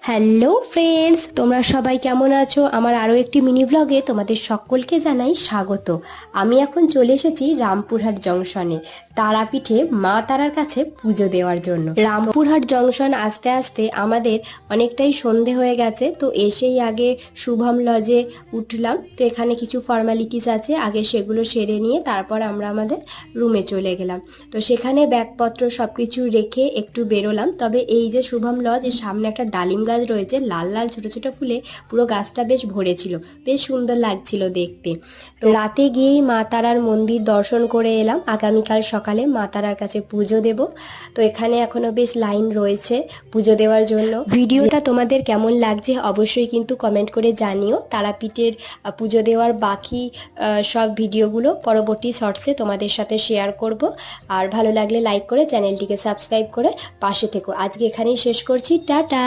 Hello friends, তোমরা সবাই কেমন আছো? আমার আরও একটি মিনি ব্লগে তোমাদের সকলকে জানাই স্বাগত। আমি এখন চলে এসেছি রামপুরহাট জংশনে তারাপীঠে মা তারার কাছে পুজো দেওয়ার জন্য। রামপুরহাট জংশন আসতে আসতে আমাদের অনেকটাই সন্ধে হয়ে গেছে, তো এসেই আগে শুভম লজে উঠলাম। তো এখানে কিছু ফর্মালিটিস আছে, আগে সেগুলো সেরে নিয়ে তারপর আমরা আমাদের রুমে চলে গেলাম। তো সেখানে ব্যাগপত্র সব কিছু রেখে একটু বেরোলাম। তবে এই যে শুভম লজ, এর সামনে একটা ডালিম গাছ রয়েছে, লাল লাল ছোট ছোট ফুলে পুরো গাছটা বেশ ভরেছিল, বেশ সুন্দর লাগছিল দেখতে। তো রাতে গিয়েই মা তারার মন্দির দর্শন করে এলাম। আগামীকাল সকালে মা তারার কাছে পুজো দেব। তো এখানে এখনো বেশ লাইন রয়েছে পুজো দেওয়ার জন্য। ভিডিওটা তোমাদের কেমন লাগছে অবশ্যই কিন্তু কমেন্ট করে জানিও। তারাপীঠের পুজো দেওয়ার বাকি সব ভিডিওগুলো পরবর্তী শর্টসে তোমাদের সাথে শেয়ার করব। আর ভালো লাগলে লাইক করে চ্যানেলটিকে সাবস্ক্রাইব করে পাশে থেকো। আজকে এখানেই শেষ করছি, টাটা।